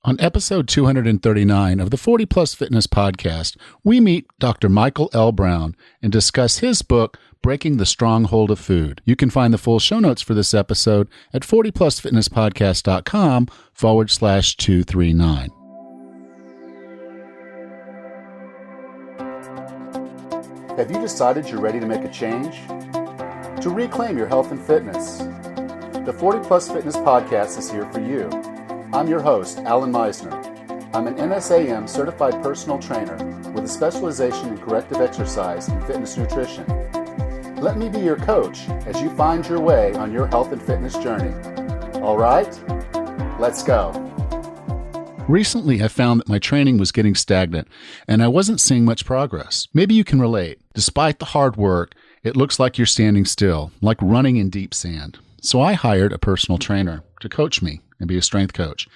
On episode 239 of the 40 Plus Fitness podcast, we meet Dr. Michael L. Brown and discuss his book, Breaking the Stronghold of Food. You can find the full show notes for this episode at 40plusfitnesspodcast.com/239. Have you decided you're ready to make a change? To reclaim your health and fitness? The 40 Plus Fitness podcast is here for you. I'm your host, Alan Meisner. I'm an NSAM certified personal trainer with a specialization in corrective exercise and fitness nutrition. Let me be your coach as you find your way on your health and fitness journey. All right, let's go. Recently, I found that my training was getting stagnant and I wasn't seeing much progress. Maybe you can relate. Despite the hard work, it looks like you're standing still, like running in deep sand. So I hired a personal trainer to coach me and be a strength coach.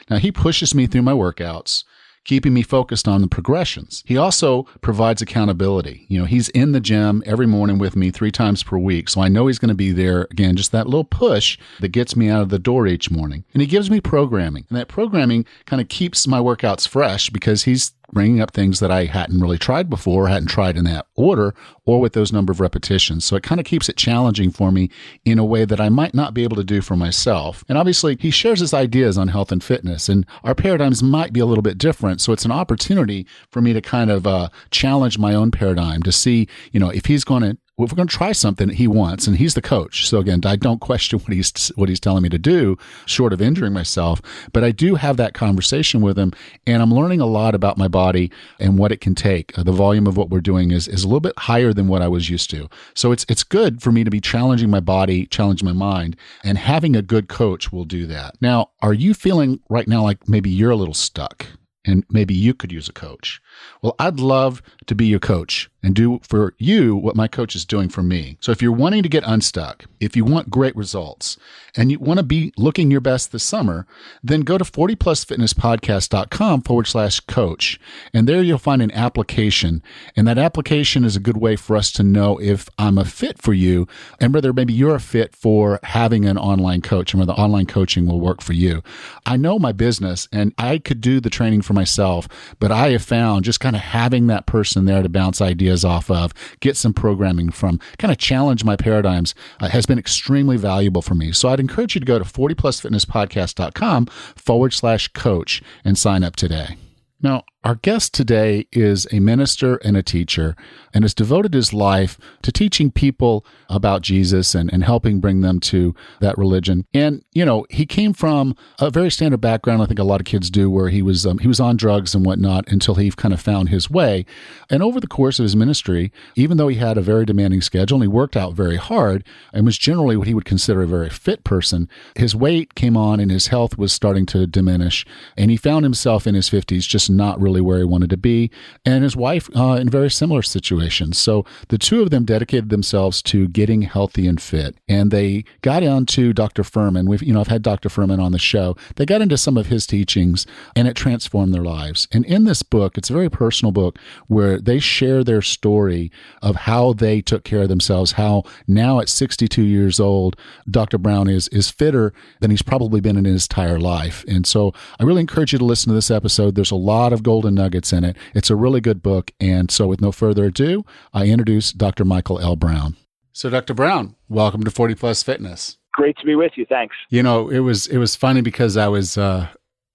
Now, he pushes me through my workouts, keeping me focused on the progressions. He also provides accountability. He's in the gym every morning with me 3 times per week, so I know he's going to be there, again, just that little push that gets me out of the door each morning. And he gives me programming, and that programming kind of keeps my workouts fresh because he's bringing up things that I hadn't really tried before, hadn't tried in that order or with those number of repetitions. So it kind of keeps it challenging for me in a way that I might not be able to do for myself. And obviously, he shares his ideas on health and fitness, and our paradigms might be a little bit different. So it's an opportunity for me to kind of challenge my own paradigm to see, if he's going to, if we're going to try something that he wants, and he's the coach. So again, I don't question what he's telling me to do, short of injuring myself. But I do have that conversation with him, and I'm learning a lot about my body and what it can take. The volume of what we're doing is a little bit higher than what I was used to. So it's good for me to be challenging my body, challenging my mind, and having a good coach will do that. Now, are you feeling right now like maybe you're a little stuck? And maybe you could use a coach. Well, I'd love to be your coach and do for you what my coach is doing for me. So if you're wanting to get unstuck, if you want great results, and you want to be looking your best this summer, then go to 40plusfitnesspodcast.com/coach. And there you'll find an application. And that application is a good way for us to know if I'm a fit for you and whether maybe you're a fit for having an online coach and whether online coaching will work for you. I know my business and I could do the training for myself, but I have found just kind of having that person there to bounce ideas off of, get some programming from, kind of challenge my paradigms has been extremely valuable for me. So I'd encourage you to go to 40plusfitnesspodcast.com/coach and sign up today. Now, our guest today is a minister and a teacher and has devoted his life to teaching people about Jesus and helping bring them to that religion. And, he came from a very standard background, I think a lot of kids do, where he was on drugs and whatnot until he kind of found his way. And over the course of his ministry, even though he had a very demanding schedule and he worked out very hard and was generally what he would consider a very fit person, his weight came on and his health was starting to diminish. And he found himself in his 50s just not really where he wanted to be, and his wife in very similar situations. So the two of them dedicated themselves to getting healthy and fit, and they got into Dr. Furman. I've had Dr. Furman on the show. They got into some of his teachings, and it transformed their lives. And in this book, it's a very personal book where they share their story of how they took care of themselves, how now at 62 years old, Dr. Brown is fitter than he's probably been in his entire life. And so I really encourage you to listen to this episode. There's a lot of golden nuggets in it. It's a really good book. And so with no further ado, I introduce Dr. Michael L. Brown. So Dr. Brown, welcome to 40 Plus Fitness. Great to be with you. Thanks. It was funny because I was doing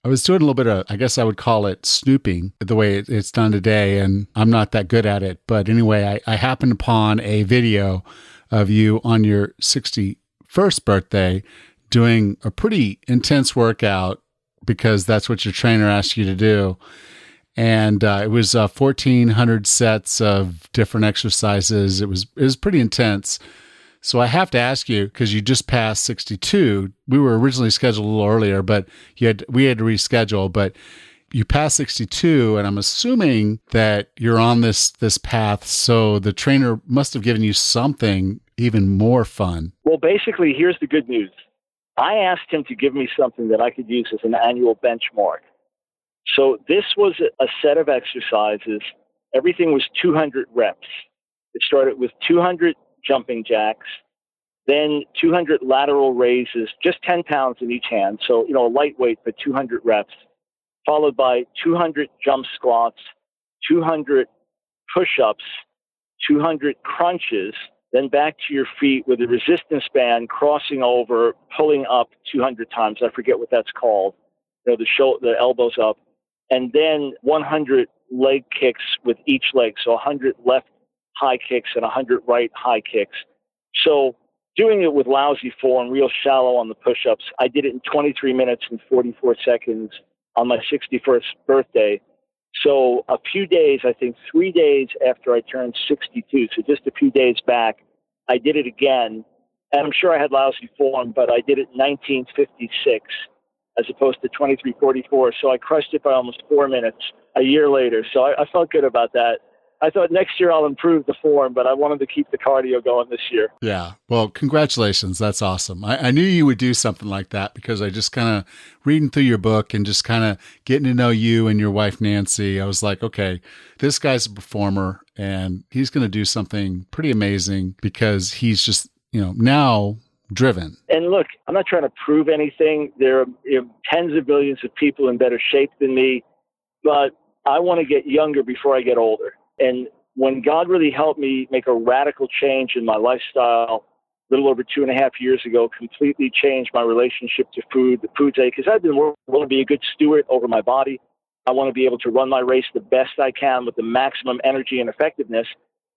a little bit of, I guess I would call it snooping the way it's done today. And I'm not that good at it. But anyway, I happened upon a video of you on your 61st birthday doing a pretty intense workout because that's what your trainer asked you to do. And it was 1,400 sets of different exercises. It was pretty intense. So I have to ask you, because you just passed 62. We were originally scheduled a little earlier, but we had to reschedule. But you passed 62, and I'm assuming that you're on this path. So the trainer must have given you something even more fun. Well, basically, here's the good news. I asked him to give me something that I could use as an annual benchmark. So this was a set of exercises. Everything was 200 reps. It started with 200 jumping jacks, then 200 lateral raises, just 10 pounds in each hand. So, a lightweight, but 200 reps. followed by 200 jump squats, 200 push-ups, 200 crunches, then back to your feet with a resistance band, crossing over, pulling up 200 times. I forget what that's called. The elbows up, and then 100 leg kicks with each leg. So 100 left high kicks and 100 right high kicks. So doing it with lousy form, real shallow on the push-ups. I did it in 23 minutes and 44 seconds on my 61st birthday. So a few days, I think 3 days after I turned 62, so just a few days back, I did it again. And I'm sure I had lousy form, but I did it in 1956 as opposed to 23:44. So I crushed it by almost 4 minutes a year later. So I felt good about that. I thought next year I'll improve the form, but I wanted to keep the cardio going this year. Yeah. Well, congratulations. That's awesome. I knew you would do something like that because I just kind of reading through your book and just kind of getting to know you and your wife, Nancy. I was like, okay, this guy's a performer and he's going to do something pretty amazing because he's just, now driven. And look, I'm not trying to prove anything. There are tens of millions of people in better shape than me, but I want to get younger before I get older. And when God really helped me make a radical change in my lifestyle a little over 2.5 years ago, completely changed my relationship to food, the foods I eat, because I've been want to be a good steward over my body. I want to be able to run my race the best I can with the maximum energy and effectiveness.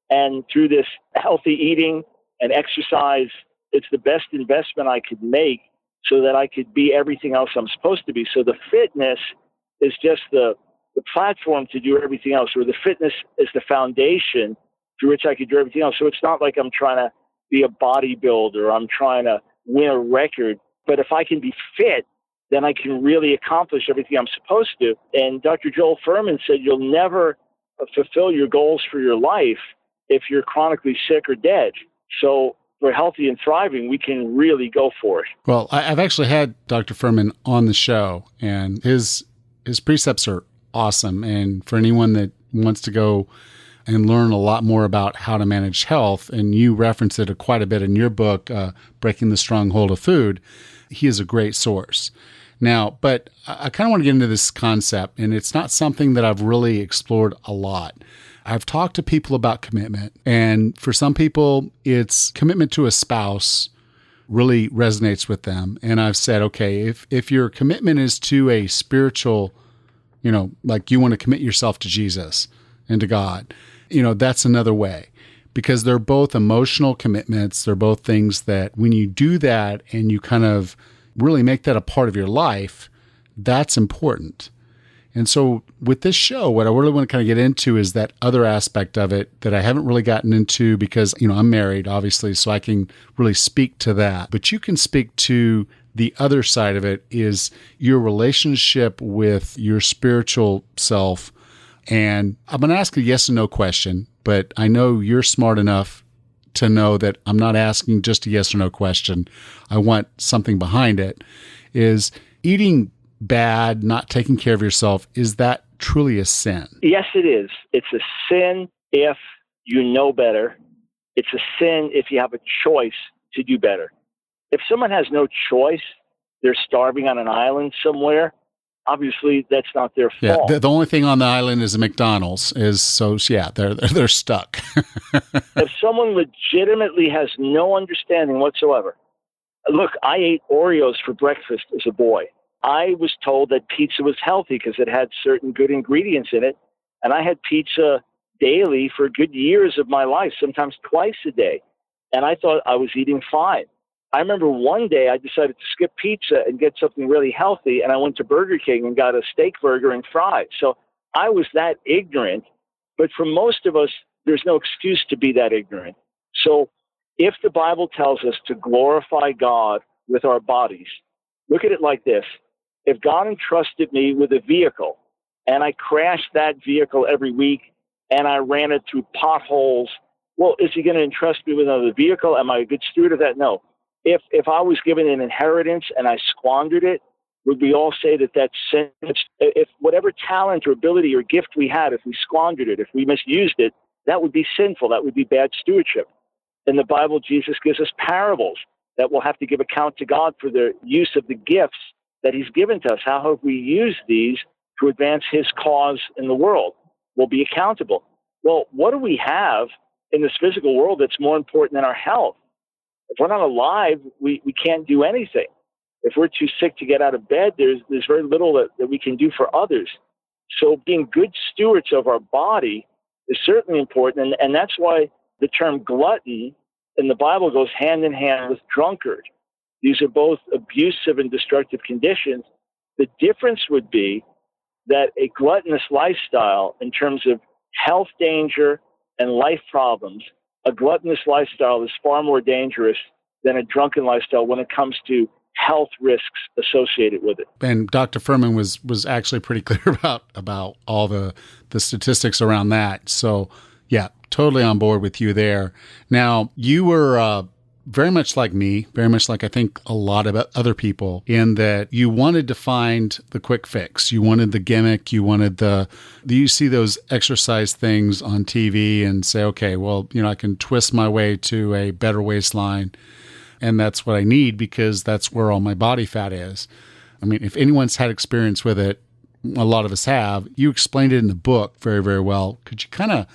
And through this healthy eating and exercise, it's the best investment I could make so that I could be everything else I'm supposed to be. So the fitness is just the platform to do everything else, or the fitness is the foundation through which I could do everything else. So it's not like I'm trying to be a bodybuilder, I'm trying to win a record. But if I can be fit, then I can really accomplish everything I'm supposed to. And Dr. Joel Fuhrman said, you'll never fulfill your goals for your life if you're chronically sick or dead. So for healthy and thriving, we can really go for it. Well, I've actually had Dr. Fuhrman on the show, and his precepts are awesome. And for anyone that wants to go and learn a lot more about how to manage health, and you reference it quite a bit in your book, Breaking the Stronghold of Food, he is a great source. Now, but I kind of want to get into this concept, and it's not something that I've really explored a lot. I've talked to people about commitment, and for some people, it's commitment to a spouse really resonates with them. And I've said, okay, if your commitment is to a spiritual, like you want to commit yourself to Jesus and to God, that's another way, because they're both emotional commitments. They're both things that when you do that and you kind of really make that a part of your life, that's important. And so with this show, what I really want to kind of get into is that other aspect of it that I haven't really gotten into because, I'm married, obviously, so I can really speak to that. But you can speak to the other side of it, is your relationship with your spiritual self. And I'm going to ask a yes and no question, but I know you're smart enough to know that I'm not asking just a yes or no question. I want something behind it. Is eating bad, not taking care of yourself, is that truly a sin? Yes, it is. It's a sin if you know better. It's a sin if you have a choice to do better. If someone has no choice, they're starving on an island somewhere, obviously that's not their fault. Yeah, the only thing on the island is a McDonald's, they're stuck. If someone legitimately has no understanding whatsoever, look, I ate Oreos for breakfast as a boy. I was told that pizza was healthy because it had certain good ingredients in it. And I had pizza daily for good years of my life, sometimes twice a day. And I thought I was eating fine. I remember one day I decided to skip pizza and get something really healthy. And I went to Burger King and got a steak burger and fries. So I was that ignorant. But for most of us, there's no excuse to be that ignorant. So if the Bible tells us to glorify God with our bodies, look at it like this. If God entrusted me with a vehicle and I crashed that vehicle every week and I ran it through potholes, well, is he going to entrust me with another vehicle? Am I a good steward of that? No. If I was given an inheritance and I squandered it, would we all say that that's sin? If whatever talent or ability or gift we had, if we squandered it, if we misused it, that would be sinful. That would be bad stewardship. In the Bible, Jesus gives us parables that we'll have to give account to God for the use of the gifts that he's given to us. How have we used these to advance his cause in the world. We'll be accountable. Well, what do we have in this physical world that's more important than our health? If we're not alive, we can't do anything. If we're too sick to get out of bed, there's very little that we can do for others. So being good stewards of our body is certainly important. And that's why the term glutton in the Bible goes hand in hand with drunkard. These are both abusive and destructive conditions. The difference would be that a gluttonous lifestyle, in terms of health danger and life problems, a gluttonous lifestyle is far more dangerous than a drunken lifestyle when it comes to health risks associated with it. And Dr. Furman was actually pretty clear about all the statistics around that. So, yeah, totally on board with you there. Now, you were very much like me, very much like I think a lot of other people, in that you wanted to find the quick fix. You wanted the gimmick. You wanted you see those exercise things on TV and say, okay, well, I can twist my way to a better waistline. And that's what I need because that's where all my body fat is. I mean, if anyone's had experience with it, a lot of us have. You explained it in the book very, very well. Could you kind of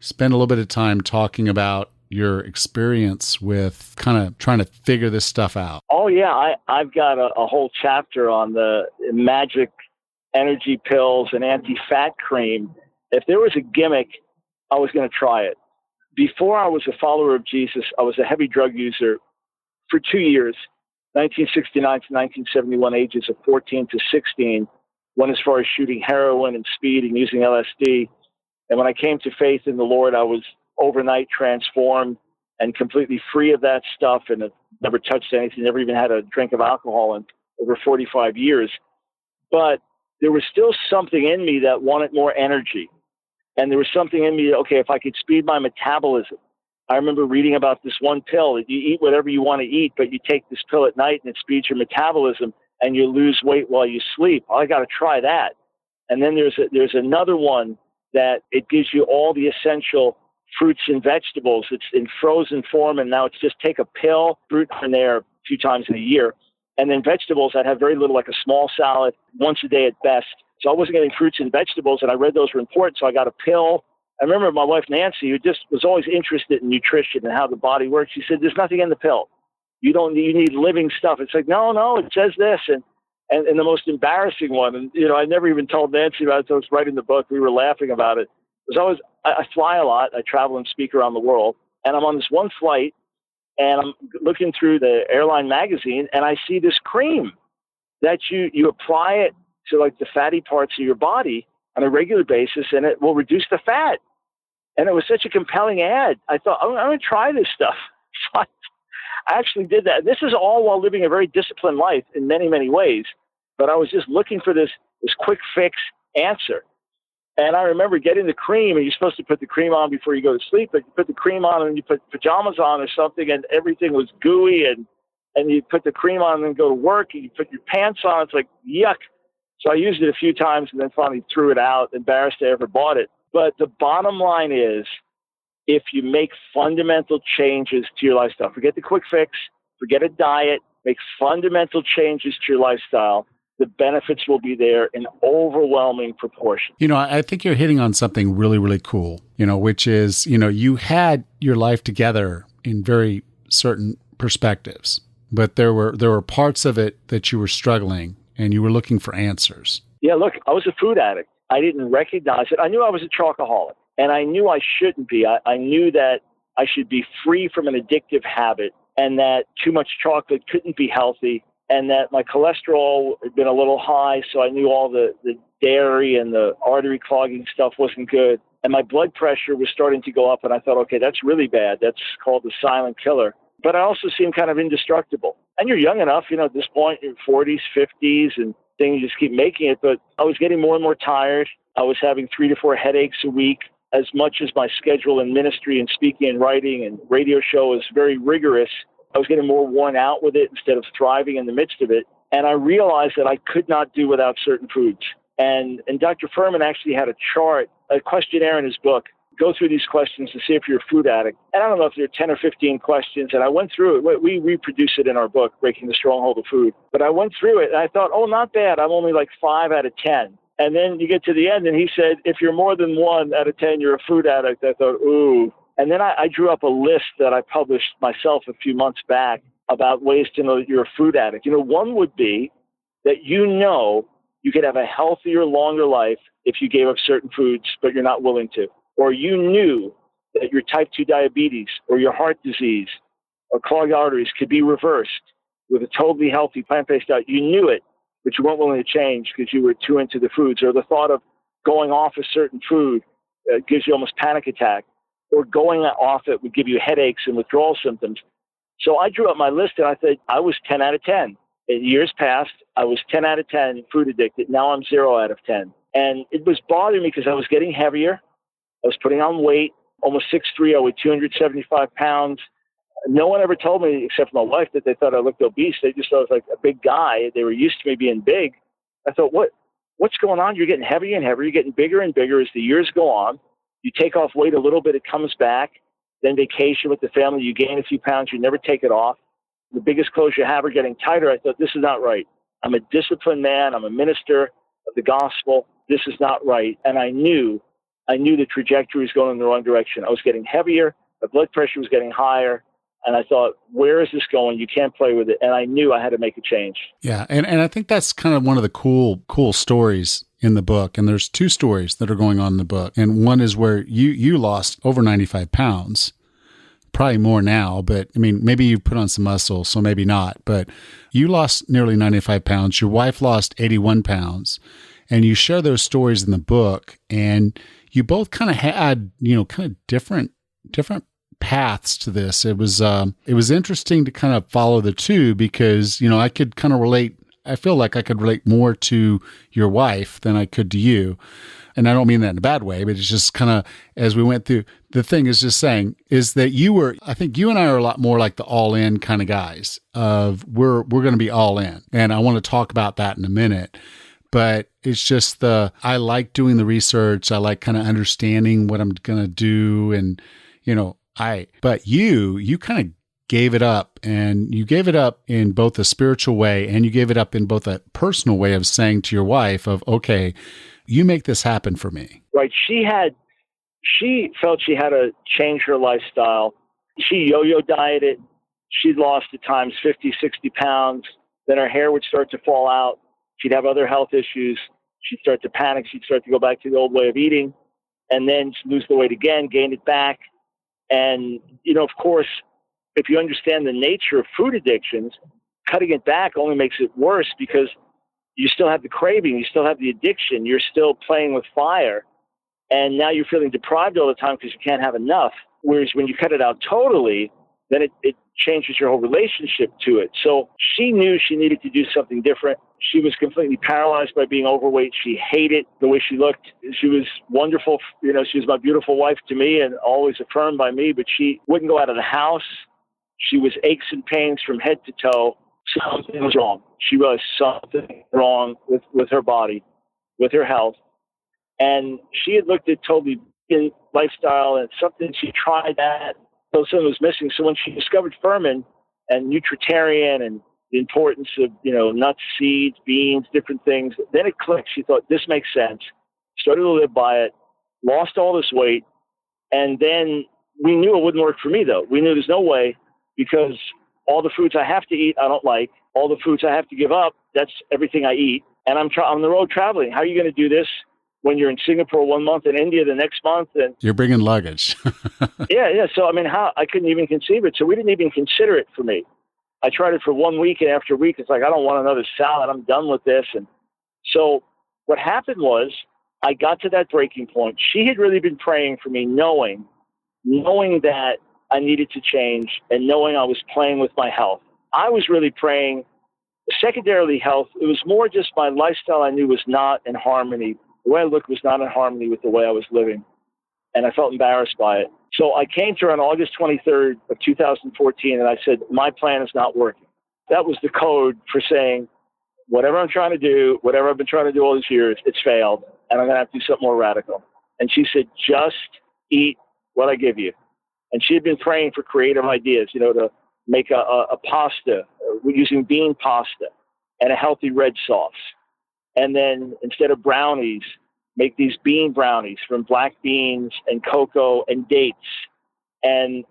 spend a little bit of time talking about your experience with kind of trying to figure this stuff out? Oh, yeah. I've got a whole chapter on the magic energy pills and anti-fat cream. If there was a gimmick, I was going to try it. Before I was a follower of Jesus, I was a heavy drug user for 2 years, 1969 to 1971, ages of 14 to 16, went as far as shooting heroin and speed and using LSD. And when I came to faith in the Lord, I was overnight transformed and completely free of that stuff, and I've never touched anything, never even had a drink of alcohol in over 45 years. But there was still something in me that wanted more energy. And there was something in me, okay, if I could speed my metabolism. I remember reading about this one pill that you eat whatever you want to eat, but you take this pill at night and it speeds your metabolism and you lose weight while you sleep. Oh, I got to try that. And then there's another one that it gives you all the essential fruits and vegetables. It's in frozen form, and now it's just take a pill, fruit in there 2 times in a year, and then vegetables that have very little, like a small salad, once a day at best. So I wasn't getting fruits and vegetables, and I read those were important, so I got a pill. I remember my wife, Nancy, who just was always interested in nutrition and how the body works. She said, there's nothing in the pill. You need living stuff. It's like, no, it says this. And the most embarrassing one, and, I never even told Nancy about it until I was writing the book. We were laughing about it. It was always, I fly a lot. I travel and speak around the world. And I'm on this one flight, and I'm looking through the airline magazine, and I see this cream that you apply it to, like, the fatty parts of your body on a regular basis, and it will reduce the fat. And it was such a compelling ad. I thought, I'm going to try this stuff. So I actually did that. This is all while living a very disciplined life in many, many ways. But I was just looking for this quick fix answer. And I remember getting the cream, and you're supposed to put the cream on before you go to sleep, but you put the cream on and you put pajamas on or something, and everything was gooey, and you put the cream on and then go to work, and you put your pants on. It's like, yuck. So I used it a few times and then finally threw it out, embarrassed I ever bought it. But the bottom line is, if you make fundamental changes to your lifestyle, forget the quick fix, forget a diet, make fundamental changes to your lifestyle, the benefits will be there in overwhelming proportion. I think you're hitting on something really, really cool, which is, you had your life together in very certain perspectives, but there were parts of it that you were struggling and you were looking for answers. Yeah, look, I was a food addict. I didn't recognize it. I knew I was a chocoholic, and I knew I shouldn't be. I knew that I should be free from an addictive habit, and that too much chocolate couldn't be healthy, and that my cholesterol had been a little high, so I knew all the dairy and the artery clogging stuff wasn't good. And my blood pressure was starting to go up, and I thought, okay, that's really bad. That's called the silent killer. But I also seemed kind of indestructible. And you're young enough, at this point, you're 40s, 50s, and things just keep making it. But I was getting more and more tired. I was having 3 to 4 headaches a week. As much as my schedule in ministry and speaking and writing and radio show is very rigorous, I was getting more worn out with it instead of thriving in the midst of it. And I realized that I could not do without certain foods. And Dr. Furman actually had a chart, a questionnaire in his book. Go through these questions to see if you're a food addict. And I don't know if there are 10 or 15 questions. And I went through it. We reproduce it in our book, Breaking the Stronghold of Food. But I went through it and I thought, oh, not bad. I'm only like 5 out of 10. And then you get to the end, and he said, if you're more than 1 out of 10, you're a food addict. I thought, ooh. And then I drew up a list that I published myself a few months back about ways to know that you're a food addict. One would be that you could have a healthier, longer life if you gave up certain foods, but you're not willing to. Or you knew that your type 2 diabetes or your heart disease or clogged arteries could be reversed with a totally healthy plant-based diet. You knew it, but you weren't willing to change because you were too into the foods. Or the thought of going off a certain food gives you almost panic attack. Or going off it would give you headaches and withdrawal symptoms. So I drew up my list, and I said I was 10 out of 10. In years past, I was 10 out of 10 food addicted. Now I'm 0 out of 10. And it was bothering me because I was getting heavier. I was putting on weight, almost 6'3", I weighed 275 pounds. No one ever told me, except for my wife, that they thought I looked obese. They just thought I was like a big guy. They were used to me being big. I thought, what's going on? You're getting heavier and heavier. You're getting bigger and bigger as the years go on. You take off weight a little bit, it comes back. Then vacation with the family, you gain a few pounds, you never take it off. The biggest clothes you have are getting tighter. I thought, this is not right. I'm a disciplined man. I'm a minister of the gospel. This is not right. And I knew the trajectory was going in the wrong direction. I was getting heavier. My blood pressure was getting higher. And I thought, where is this going? You can't play with it. And I knew I had to make a change. Yeah. And I think that's kind of one of the cool stories in the book. And there's 2 stories that are going on in the book. And one is where you lost over 95 pounds, probably more now, but I mean, maybe you put on some muscle, so maybe not, but you lost nearly 95 pounds. Your wife lost 81 pounds, and you share those stories in the book, and you both kind of had, kind of different paths to this. It was interesting to kind of follow the 2 because, I could kind of relate. I feel like I could relate more to your wife than I could to you. And I don't mean that in a bad way, but it's just kind of, as we went through, the thing is just saying is that I think you and I are a lot more like the all in kind of guys of we're going to be all in. And I want to talk about that in a minute, but it's just I like doing the research. I like kind of understanding what I'm going to do. And, but you kind of gave it up, and you gave it up in both a spiritual way and you gave it up in both a personal way of saying to your wife of, okay, you make this happen for me. Right. She felt she had to change her lifestyle. She yo-yo dieted. She lost at times 50, 60 pounds. Then her hair would start to fall out. She'd have other health issues. She'd start to panic. She'd start to go back to the old way of eating, and then lose the weight again, gain it back. And, of course, if you understand the nature of food addictions, cutting it back only makes it worse because you still have the craving, you still have the addiction, you're still playing with fire, and now you're feeling deprived all the time because you can't have enough. Whereas when you cut it out totally, then it changes your whole relationship to it. So she knew she needed to do something different. She was completely paralyzed by being overweight. She hated the way she looked. She was wonderful. She was my beautiful wife to me and always affirmed by me, but she wouldn't go out of the house. She was aches and pains from head to toe. Something was wrong. She realized something wrong with her body, with her health. And she had looked at totally lifestyle, and something she tried that, so something was missing. So when she discovered Furman and Nutritarian and the importance of, nuts, seeds, beans, different things, then it clicked. She thought, this makes sense. Started to live by it, lost all this weight. And then we knew it wouldn't work for me, though. We knew there's no way, because all the foods I have to eat, I don't like. All the foods I have to give up, that's everything I eat. And I'm on the road traveling. How are you going to do this when you're in Singapore 1 month and India the next month? And you're bringing luggage. Yeah. So, how I couldn't even conceive it. So we didn't even consider it for me. I tried it for 1 week, and after a week, it's like, I don't want another salad. I'm done with this. And so what happened was I got to that breaking point. She had really been praying for me, knowing that I needed to change and knowing I was playing with my health. I was really praying. Secondarily, health, it was more just my lifestyle I knew was not in harmony. The way I looked was not in harmony with the way I was living. And I felt embarrassed by it. So I came to her on August 23rd of 2014, and I said, my plan is not working. That was the code for saying, whatever I'm trying to do, whatever I've been trying to do all these years, it's failed, and I'm going to have to do something more radical. And she said, just eat what I give you. And she had been praying for creative ideas, to make a pasta using bean pasta and a healthy red sauce. And then instead of brownies, make these bean brownies from black beans and cocoa and dates. And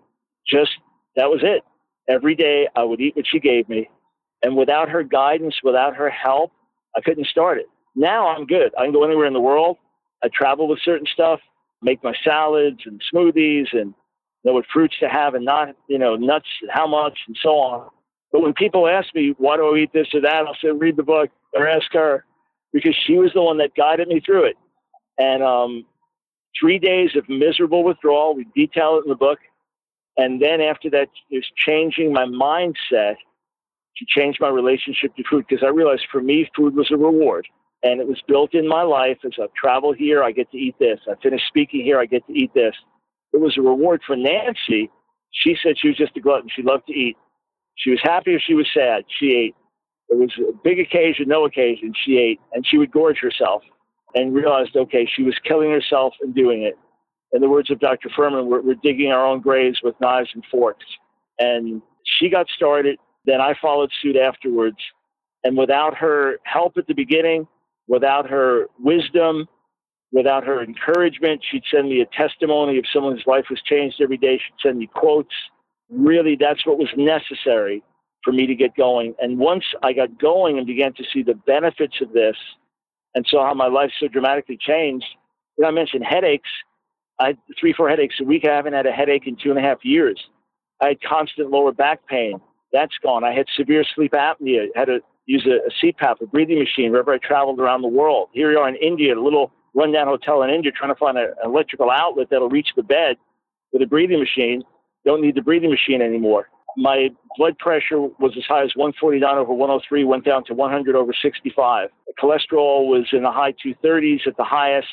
just, that was it. Every day I would eat what she gave me. And without her guidance, without her help, I couldn't start it. Now I'm good. I can go anywhere in the world. I travel with certain stuff, make my salads and smoothies and know what fruits to have and not, nuts, how much and so on. But when people ask me, why do I eat this or that? I'll say, read the book or ask her, because she was the one that guided me through it. And 3 days of miserable withdrawal, we detail it in the book. And then after that, is changing my mindset to change my relationship to food, because I realized for me, food was a reward. And it was built in my life. As I travel here, I get to eat this. I finish speaking here, I get to eat this. It was a reward for Nancy. She said she was just a glutton. She loved to eat. She was happy or she was sad. She ate. It was a big occasion, no occasion. She ate. And she would gorge herself and realized, okay, she was killing herself and doing it. In the words of Dr. Furman, we're digging our own graves with knives and forks. And she got started. Then I followed suit afterwards. And without her help at the beginning, without her wisdom, without her encouragement, she'd send me a testimony of someone whose life was changed every day. She'd send me quotes. Really, that's what was necessary for me to get going. And once I got going and began to see the benefits of this and saw how my life so dramatically changed, I mentioned headaches. I had 3-4 headaches a week. I haven't had a headache in 2.5 years. I had constant lower back pain. That's gone. I had severe sleep apnea. I had to use a CPAP, a breathing machine, wherever I traveled around the world. Here we are in India, a little rundown hotel in India, trying to find an electrical outlet that'll reach the bed with a breathing machine. Don't need the breathing machine anymore. My blood pressure was as high as 149 over 103, went down to 100 over 65. The cholesterol was in the high 230s at the highest,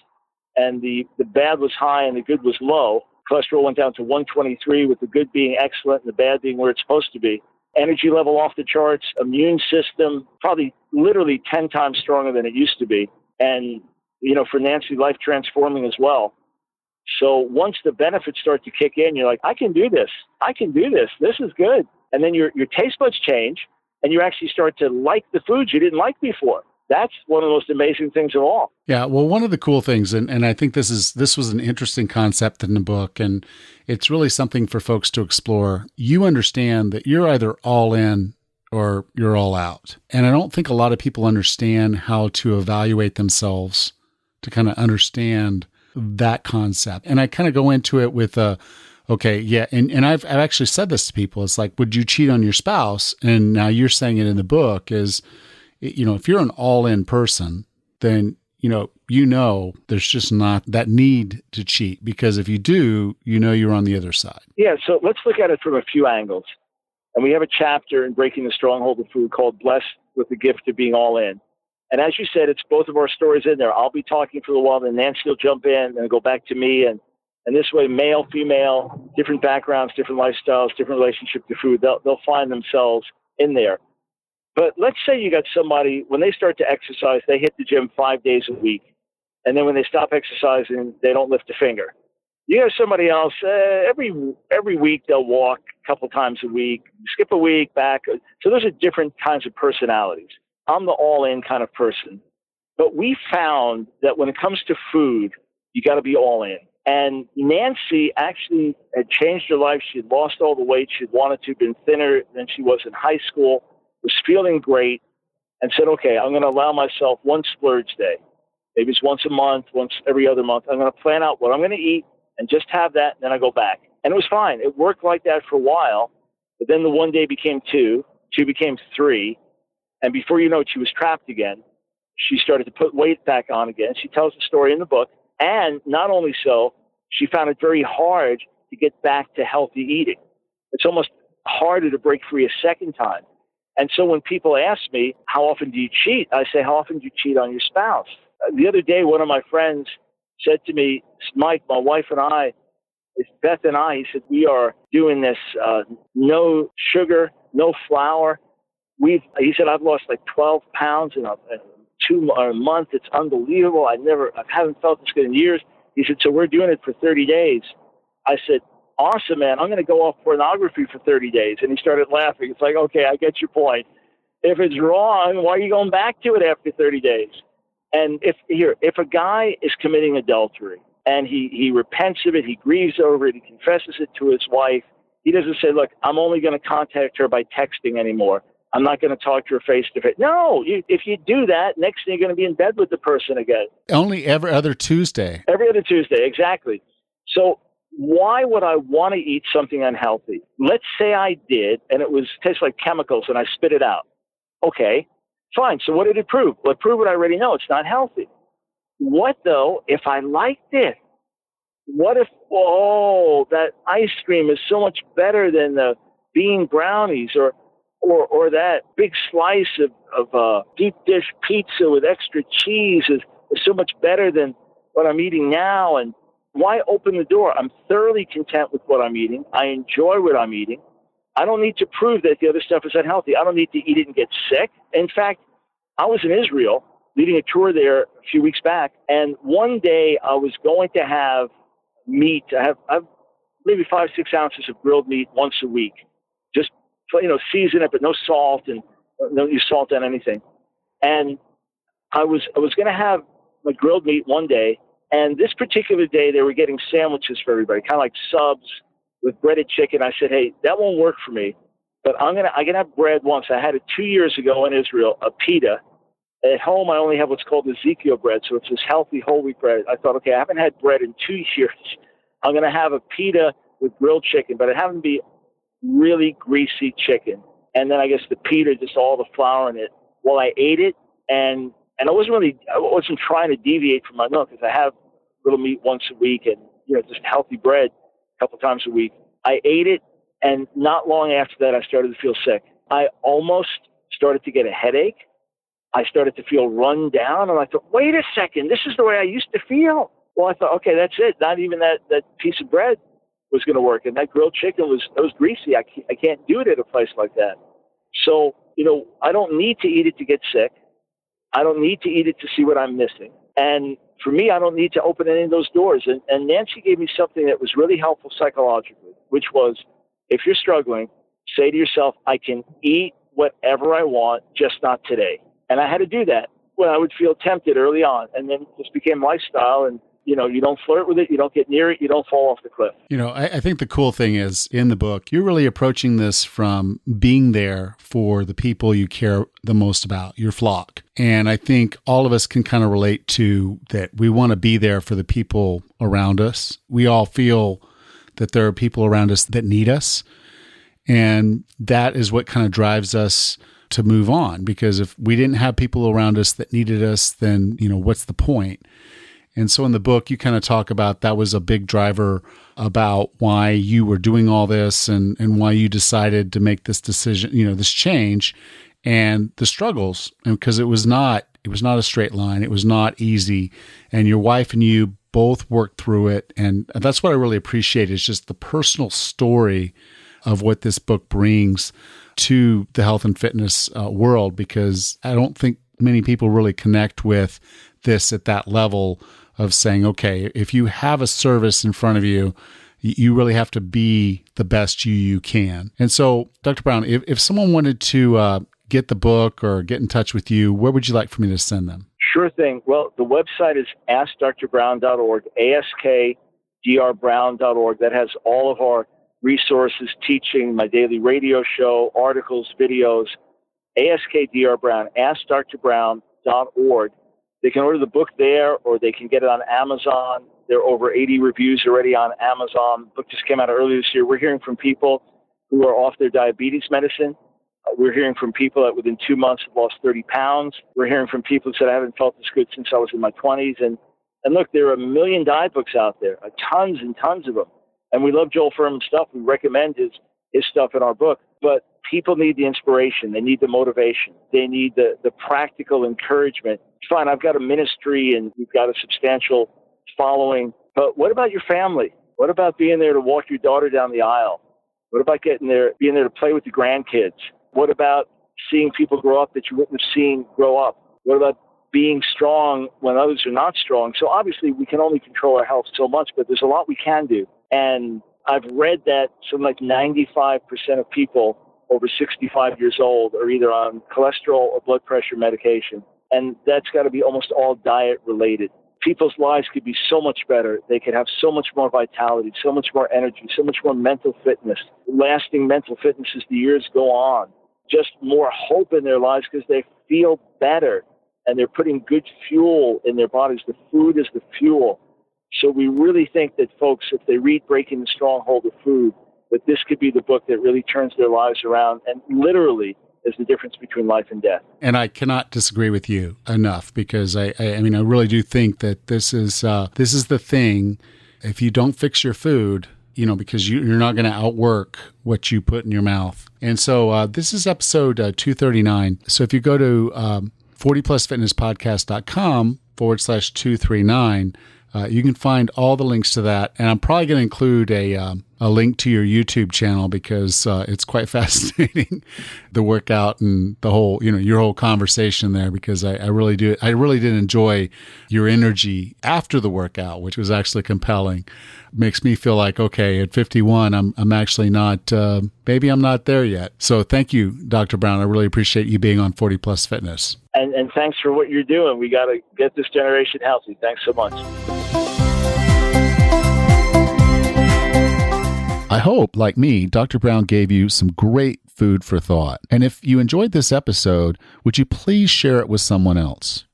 and the bad was high and the good was low. Cholesterol went down to 123, with the good being excellent and the bad being where it's supposed to be. Energy level off the charts, immune system, probably literally 10 times stronger than it used to be. And, for Nancy, life transforming as well. So once the benefits start to kick in, you're like, I can do this. I can do this. This is good. And then your taste buds change and you actually start to like the foods you didn't like before. That's one of the most amazing things of all. Yeah. Well, one of the cool things, and I think this was an interesting concept in the book, and it's really something for folks to explore. You understand that you're either all in or you're all out. And I don't think a lot of people understand how to evaluate themselves to kind of understand that concept. And I kind of go into it with okay, yeah. And I've actually said this to people. It's like, would you cheat on your spouse? And now you're saying it in the book is, if you're an all-in person, then, there's just not that need to cheat, because if you do, you're on the other side. Yeah. So let's look at it from a few angles. And we have a chapter in Breaking the Stronghold of Food called Blessed with the Gift of Being All In. And as you said, it's both of our stories in there. I'll be talking for a while, then Nancy will jump in and go back to me. And this way, male, female, different backgrounds, different lifestyles, different relationship to food, they'll find themselves in there. But let's say you got somebody, when they start to exercise, they hit the gym 5 days a week. And then when they stop exercising, they don't lift a finger. You have somebody else, every week they'll walk a couple times a week, skip a week, back. So those are different kinds of personalities. I'm the all-in kind of person. But we found that when it comes to food, you got to be all in. And Nancy actually had changed her life. She had lost all the weight she'd wanted to, been thinner than she was in high school, was feeling great, and said, okay, I'm going to allow myself one splurge day. Maybe it's once a month, once every other month. I'm going to plan out what I'm going to eat and just have that, and then I go back. And it was fine. It worked like that for a while, but then the one day became 2 became 3, and before you know it, she was trapped again. She started to put weight back on again. She tells the story in the book. And not only so, she found it very hard to get back to healthy eating. It's almost harder to break free a second time. And so when people ask me, how often do you cheat? I say, how often do you cheat on your spouse? The other day, one of my friends said to me, Mike, my wife and I, it's Beth and I, he said, we are doing this no sugar, no flour. He said, I've lost like 12 pounds in a month. It's unbelievable. I haven't felt this good in years. He said, so we're doing it for 30 days. I said, awesome, man. I'm going to go off pornography for 30 days. And he started laughing. It's like, okay, I get your point. If it's wrong, why are you going back to it after 30 days? And if a guy is committing adultery and he repents of it, he grieves over it, he confesses it to his wife, he doesn't say, look, I'm only going to contact her by texting anymore. I'm not going to talk to her face to face. No, if you do that, next thing you're going to be in bed with the person again. Only every other Tuesday. Every other Tuesday, exactly. So why would I want to eat something unhealthy? Let's say I did, and it tastes like chemicals, and I spit it out. Okay, fine. So what did it prove? Well, it proved what I already know. It's not healthy. What, though, if I liked it? What if, that ice cream is so much better than the bean brownies or that big slice of deep dish pizza with extra cheese is so much better than what I'm eating now? And why open the door? I'm thoroughly content with what I'm eating. I enjoy what I'm eating. I don't need to prove that the other stuff is unhealthy. I don't need to eat it and get sick. In fact, I was in Israel leading a tour there a few weeks back, and one day I was going to have meat. I have maybe 5-6 ounces of grilled meat once a week. Just, season it, but no salt and no use salt on anything. And I was going to have my grilled meat one day, and this particular day they were getting sandwiches for everybody, kind of like subs with breaded chicken. I said, hey, that won't work for me, but I can have bread once. I had it 2 years ago in Israel, a pita. At home, I only have what's called Ezekiel bread, so it's this healthy whole wheat bread. I thought, okay, I haven't had bread in 2 years. I'm going to have a pita with grilled chicken, but it happened to be really greasy chicken. And then I guess the pita, just all the flour in it. Well, I ate it, and I wasn't trying to deviate from my milk because I have little meat once a week and, just healthy bread a couple times a week. I ate it, and not long after that, I started to feel sick. I almost started to get a headache. I started to feel run down, and I thought, wait a second, this is the way I used to feel. Well, I thought, okay, that's it. Not even that piece of bread was going to work, and that grilled chicken was greasy. I can't do it at a place like that. So, I don't need to eat it to get sick. I don't need to eat it to see what I'm missing. And for me, I don't need to open any of those doors. And Nancy gave me something that was really helpful psychologically, which was, if you're struggling, say to yourself, I can eat whatever I want, just not today. And I had to do that when I would feel tempted early on. And then it just became lifestyle. And, you don't flirt with it. You don't get near it. You don't fall off the cliff. I think the cool thing is in the book, you're really approaching this from being there for the people you care the most about, your flock. And I think all of us can kind of relate to that. We want to be there for the people around us. We all feel that there are people around us that need us. And that is what kind of drives us to move on, because if we didn't have people around us that needed us, then, what's the point? And so in the book, you kind of talk about that was a big driver about why you were doing all this and why you decided to make this decision, this change and the struggles. And because it was not a straight line. It was not easy. And your wife and you both worked through it. And that's what I really appreciate is just the personal story of what this book brings to the health and fitness world, because I don't think many people really connect with this at that level of saying, okay, if you have a service in front of you, you really have to be the best you can. And so, Dr. Brown, if someone wanted to get the book or get in touch with you, where would you like for me to send them? Sure thing. Well, the website is askdrbrown.org, askdrbrown.org. That has all of our resources, teaching, my daily radio show, articles, videos, askdrbrown, askdrbrown.org. They can order the book there, or they can get it on Amazon. There are over 80 reviews already on Amazon. The book just came out earlier this year. We're hearing from people who are off their diabetes medicine. We're hearing from people that within 2 months have lost 30 pounds. We're hearing from people who said, I haven't felt this good since I was in my 20s. And look, there are a million diet books out there, tons and tons of them. And we love Joel Fuhrman's stuff. We recommend his stuff in our book. But people need the inspiration. They need the motivation. They need the practical encouragement. Fine, I've got a ministry and we've got a substantial following. But what about your family? What about being there to walk your daughter down the aisle? What about being there to play with the grandkids? What about seeing people grow up that you wouldn't have seen grow up? What about being strong when others are not strong? So obviously we can only control our health so much, but there's a lot we can do. And I've read that something like 95% of people over 65 years old are either on cholesterol or blood pressure medication. And that's got to be almost all diet related. People's lives could be so much better. They could have so much more vitality, so much more energy, so much more mental fitness, lasting mental fitness as the years go on, just more hope in their lives because they feel better and they're putting good fuel in their bodies. The food is the fuel. So we really think that folks, if they read Breaking the Stronghold of Food, that this could be the book that really turns their lives around and literally is the difference between life and death. And I cannot disagree with you enough, because I mean, I really do think that this is the thing. If you don't fix your food, because you're not going to outwork what you put in your mouth. And so this is episode 239. So if you go to 40plusfitnesspodcast.com/239, you can find all the links to that. And I'm probably going to include a link to your YouTube channel, because it's quite fascinating, the workout and the whole, your whole conversation there, because I really did enjoy your energy after the workout, which was actually compelling. Makes me feel like, okay, at 51, I'm actually not, maybe I'm not there yet. So thank you, Dr. Brown. I really appreciate you being on 40 Plus Fitness. And thanks for what you're doing. We got to get this generation healthy. Thanks so much. I hope, like me, Dr. Brown gave you some great food for thought. And if you enjoyed this episode, would you please share it with someone else?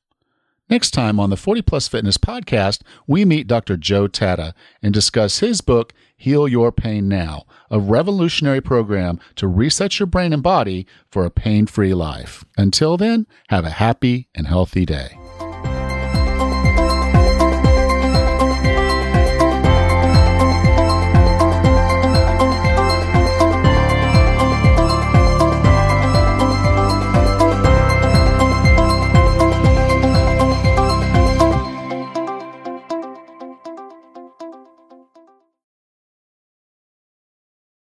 Next time on the 40 Plus Fitness podcast, we meet Dr. Joe Tata and discuss his book, Heal Your Pain Now, a revolutionary program to reset your brain and body for a pain-free life. Until then, have a happy and healthy day.